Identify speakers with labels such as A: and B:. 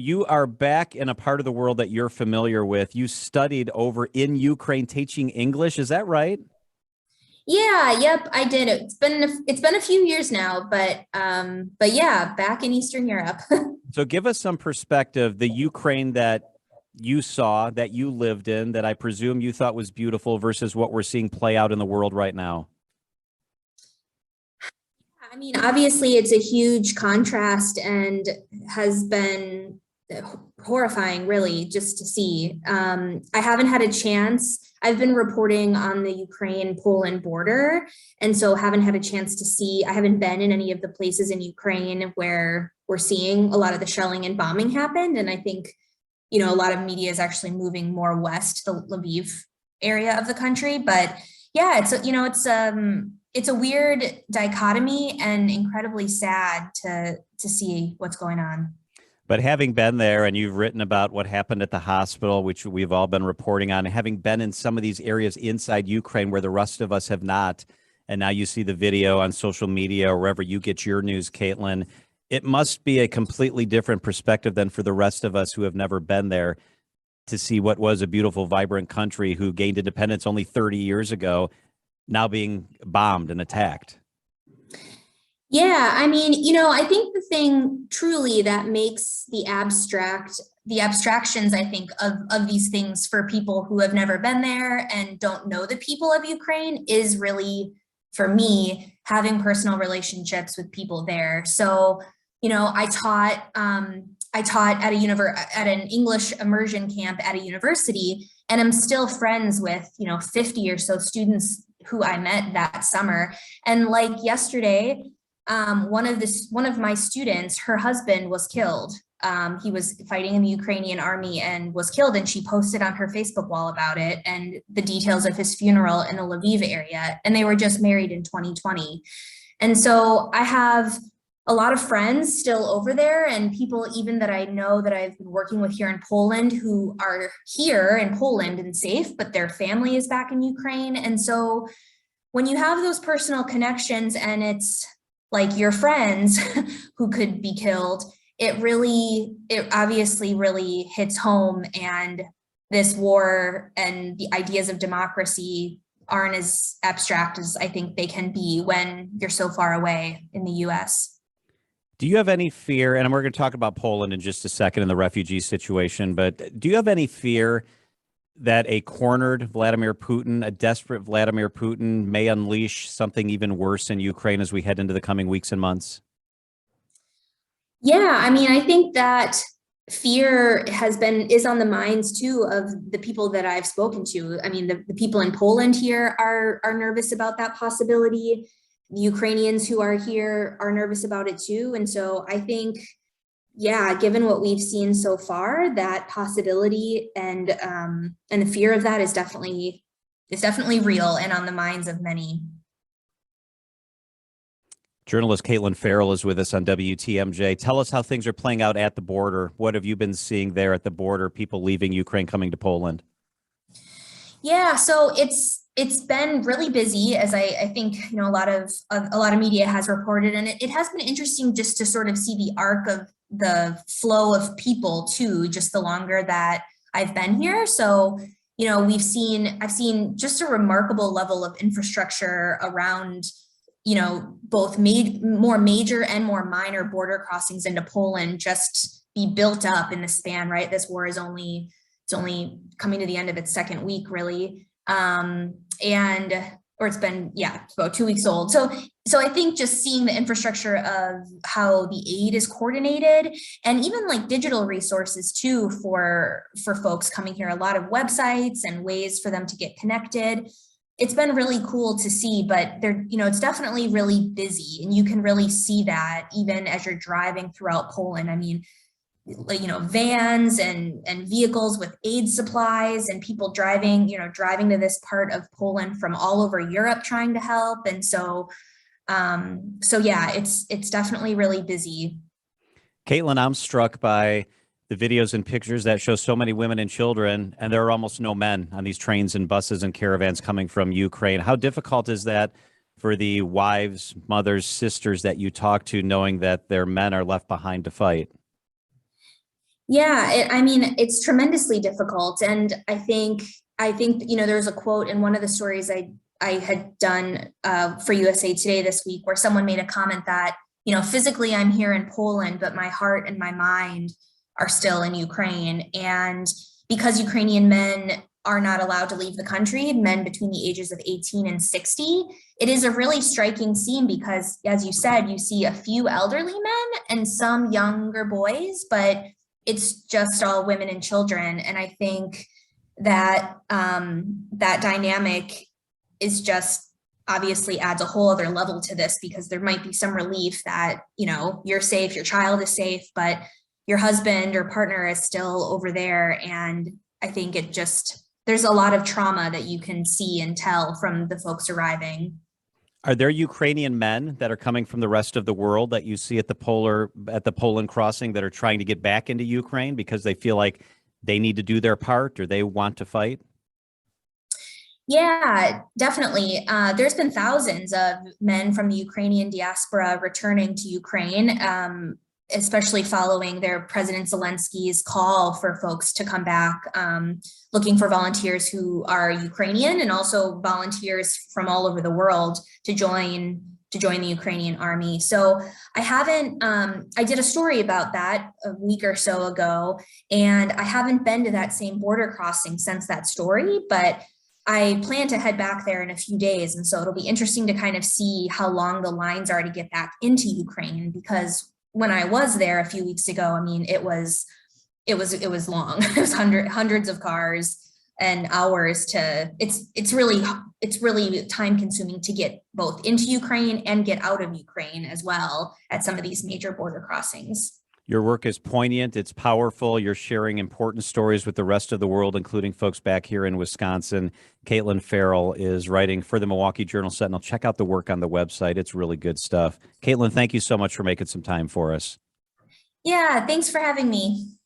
A: You are back in a part of the world that you're familiar with. You studied over in Ukraine teaching English. Is that right?
B: Yeah, yep, I did. It's been a few years now, but yeah, back in Eastern Europe.
A: So give us some perspective. The Ukraine that you saw, that you lived in, that I presume you thought was beautiful versus what we're seeing play out in the world right now.
B: I mean, obviously it's a huge contrast and has been horrifying, really, just to see. I haven't had a chance. I've been reporting on the Ukraine-Poland border, and so haven't had a chance to see. I haven't been in any of the places in Ukraine where we're seeing a lot of the shelling and bombing happened. And I think, a lot of media is actually moving more west, the Lviv area of the country. But yeah, it's a weird dichotomy and incredibly sad to see what's going on.
A: But having been there and you've written about what happened at the hospital, which we've all been reporting on, having been in some of these areas inside Ukraine where the rest of us have not, and now you see the video on social media or wherever you get your news, Katelyn, it must be a completely different perspective than for the rest of us who have never been there to see what was a beautiful, vibrant country who gained independence only 30 years ago, now being bombed and attacked.
B: Yeah, I mean, I think the thing truly that makes the abstractions, I think, of these things for people who have never been there and don't know the people of Ukraine is really, for me, having personal relationships with people there. So, I taught at at an English immersion camp at a university, and I'm still friends with, 50 or so students who I met that summer. And like yesterday, one of my students, her husband was killed. He was fighting in the Ukrainian army and was killed, and she posted on her Facebook wall about it and the details of his funeral in the Lviv area. And they were just married in 2020. And so I have a lot of friends still over there, and people even that I know that I've been working with here in Poland who are here in Poland and safe, but their family is back in Ukraine. And so when you have those personal connections and it's like your friends who could be killed, it obviously really hits home. And this war and the ideas of democracy aren't as abstract as I think they can be when you're so far away in the US.
A: Do you have any fear, and we're going to talk about Poland in just a second in the refugee situation, but do you have any fear that a cornered Vladimir Putin, a desperate Vladimir Putin, may unleash something even worse in Ukraine as we head into the coming weeks and months?
B: Yeah, I mean, I think that fear is on the minds too of the people that I've spoken to. I mean, the people in Poland here are nervous about that possibility. The Ukrainians who are here are nervous about it too. And so I think, yeah, given what we've seen so far, that possibility and the fear of that is definitely real and on the minds of many.
A: Journalist Katelyn Ferral is with us on WTMJ. Tell us how things are playing out at the border. What have you been seeing there at the border, people leaving Ukraine, coming to Poland?
B: Yeah, so it's been really busy, as I think a lot of media has reported, and it has been interesting just to sort of see the arc of the flow of people too, just the longer that I've been here. So I've seen just a remarkable level of infrastructure around both more major and more minor border crossings into Poland just be built up in the span, right? This war is only coming to the end of its second week, really. And or it's been, yeah, it's about 2 weeks old. So I think just seeing the infrastructure of how the aid is coordinated, and even like digital resources too for folks coming here, a lot of websites and ways for them to get connected. It's been really cool to see, but it's definitely really busy, and you can really see that even as you're driving throughout Poland. I mean, like, vans and vehicles with aid supplies and people driving to this part of Poland from all over Europe trying to help. And so yeah, it's definitely really busy.
A: Katelyn, I'm struck by the videos and pictures that show so many women and children, and there are almost no men on these trains and buses and caravans coming from Ukraine. How difficult is that for the wives, mothers, sisters that you talk to, knowing that their men are left behind to fight?
B: Yeah, I mean, it's tremendously difficult. And I think, there's a quote in one of the stories I had done for USA Today this week where someone made a comment that, physically I'm here in Poland, but my heart and my mind are still in Ukraine. And because Ukrainian men are not allowed to leave the country, men between the ages of 18 and 60, it is a really striking scene because, as you said, you see a few elderly men and some younger boys, but it's just all women and children. And I think that that dynamic is just obviously adds a whole other level to this because there might be some relief that, you're safe, your child is safe, but your husband or partner is still over there. And I think there's a lot of trauma that you can see and tell from the folks arriving.
A: Are there Ukrainian men that are coming from the rest of the world that you see at the Poland crossing that are trying to get back into Ukraine because they feel like they need to do their part or they want to fight?
B: Yeah, definitely. There's been thousands of men from the Ukrainian diaspora returning to Ukraine, especially following their President Zelensky's call for folks to come back, looking for volunteers who are Ukrainian and also volunteers from all over the world to join the Ukrainian army. So I did a story about that a week or so ago, and I haven't been to that same border crossing since that story, but I plan to head back there in a few days. And so it'll be interesting to kind of see how long the lines are to get back into Ukraine, because when I was there a few weeks ago, I mean, it was long. It was hundreds of cars and hours it's really time consuming to get both into Ukraine and get out of Ukraine as well at some of these major border crossings.
A: Your work is poignant. It's powerful. You're sharing important stories with the rest of the world, including folks back here in Wisconsin. Katelyn Ferral is writing for the Milwaukee Journal-Sentinel. Check out the work on the website. It's really good stuff. Katelyn, thank you so much for making some time for us.
B: Yeah, thanks for having me.